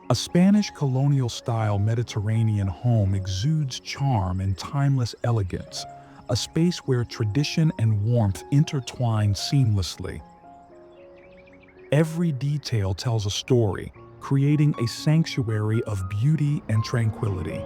A Spanish colonial style Mediterranean home exudes charm and timeless elegance, a space where tradition and warmth intertwine seamlessly. Every detail tells a story, creating a sanctuary of beauty and tranquility.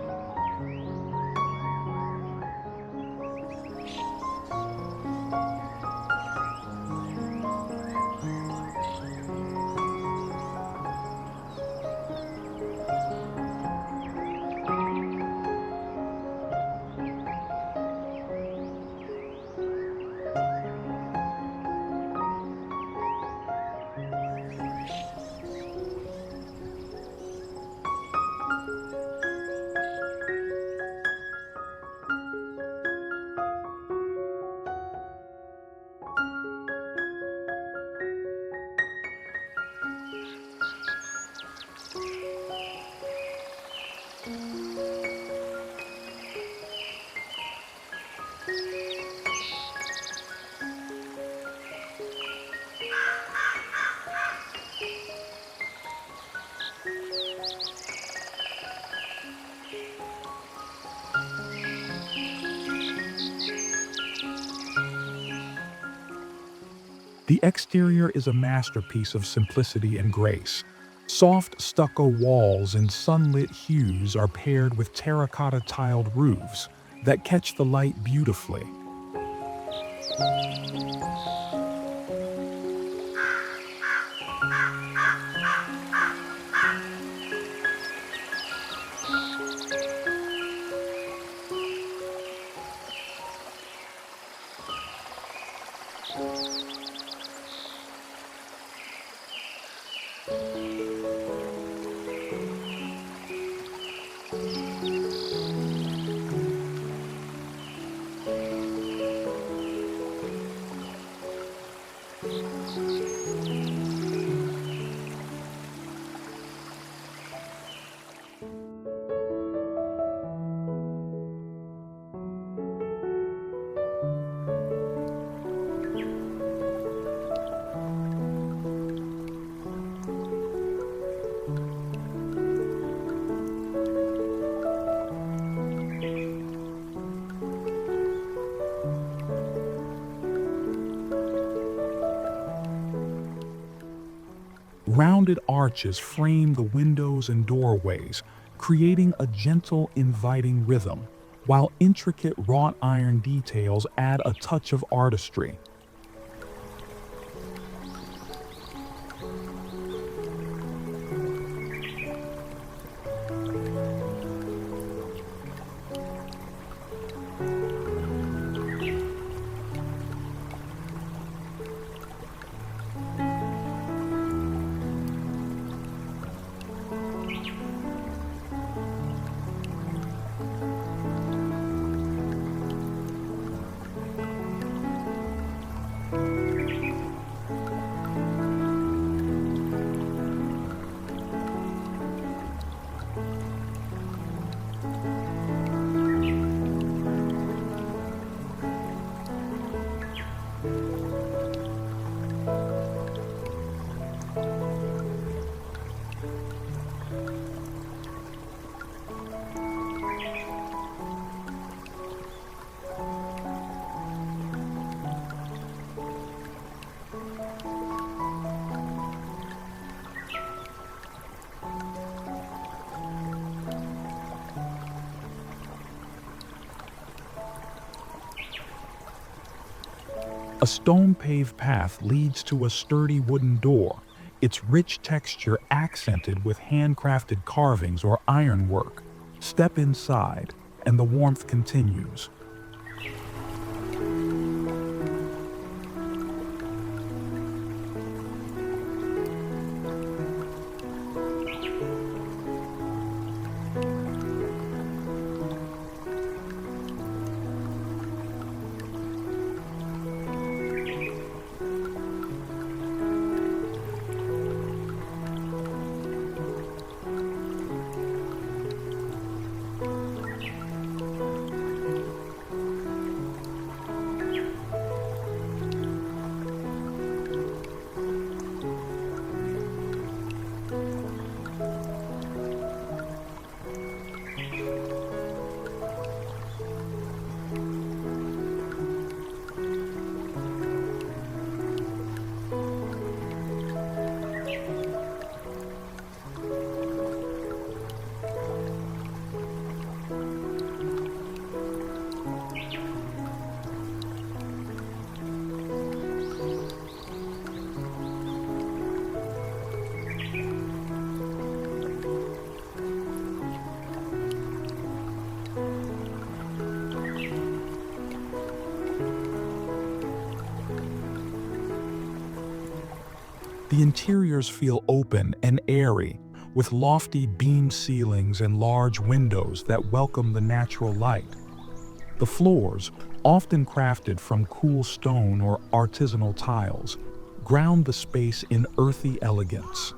The exterior is a masterpiece of simplicity and grace. Soft stucco walls and sunlit hues are paired with terracotta tiled roofs that catch the light beautifully. Rounded arches frame the windows and doorways, creating a gentle, inviting rhythm, while intricate wrought iron details add a touch of artistry. A stone-paved path leads to a sturdy wooden door, its rich texture accented with handcrafted carvings or ironwork. Step inside, and the warmth continues. The interiors feel open and airy, with lofty beam ceilings and large windows that welcome the natural light. The floors, often crafted from cool stone or artisanal tiles, ground the space in earthy elegance.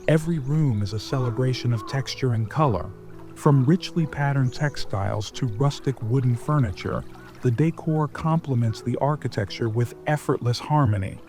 Every room is a celebration of texture and color. From richly patterned textiles to rustic wooden furniture, the decor complements the architecture with effortless harmony.